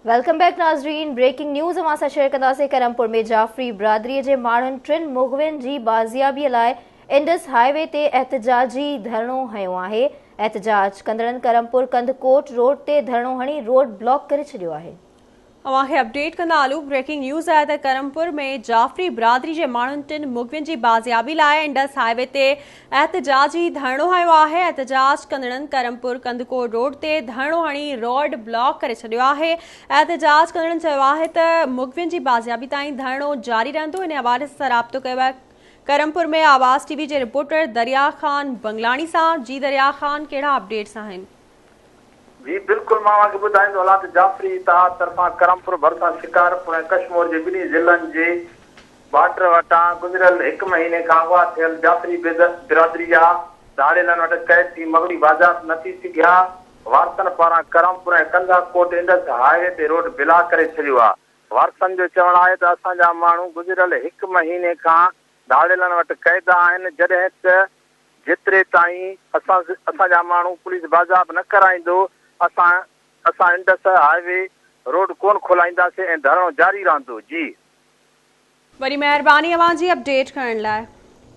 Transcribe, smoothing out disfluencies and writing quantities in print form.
Welcome back नाज़रीन। Breaking news अवां सां शेयर कंदासीं। करमपुर में जाफ़री बिरादरीअ जे माण्हुनि 3 मुग़वियुनि जी बाज़ियाबीअ लाइ इंडस हाईवे ते एहतजाजी धरणो हंयो आहे। एहतजाज कंदड़नि करमपुर कंदकोट रोड ते धरणो हणी रोड ब्लॉक करे छॾियो आहे। अवांखे अपडेट कंदा हलूं। ब्रेकिंग न्यूज़ आहे त करमपुर में जाफ़री बिरादरी जे माण्हुनि 3 मुग़वियुनि जी बाज़ियाबी लाइ इंडस हाईवे ते एहतजाजी धरणो हंयो आहे। एहतजाज कंदड़नि करमपुर कंदकोट रोड ते धरणो हणी रोड ब्लॉक करे छॾियो आहे। एहतजाज कंदड़नि चयो आहे त मुग़वियुनि जी बाज़ियाबी ताईं धरणो जारी रहंदो। इन हवाले सां राब्तो कयो आहे करमपुर में आवाज़ टीवी जे रिपोर्टर दरिया ख़ान बंगलानी सां। जी दरिया ख़ान, कहिड़ा अपडेट्स आहिनि? जी बिल्कुल, मां ॿुधाईंदो हलां त जाफ़री इतिहाद तरफ़ां करमपुर भरिसां शिकारपुर ऐं कश्मीर जे ॿिन्ही ज़िलनि जे बॉर्डर वटां गुज़िरियल 1 महीने खां अॻुवा थियल जाफ़री बिरादरी जा धाड़ेलनि वटि क़ैद थी मगड़ी बाज़ार न थी सघिया। वारसनि पारां करमपुर ऐं कंदाकोट इंडस हाईवे ते रोड ब्लॉक करे छॾियो आहे। वारसनि जो चवणु आहे त असांजा माण्हू गुज़िरियल 1 महीने खां धाड़ेलनि वटि क़ैद आहिनि, जॾहिं त जेतिरे ताईं असांजा माण्हू पुलिस बाज़ाब न कराईंदो असां इंडस हाईवे रोड कोन खोलाईंदासीं ऐं धरणो जारी रहंदो। जी वरी महिरबानी अवां जी अपडेट करण लाइ।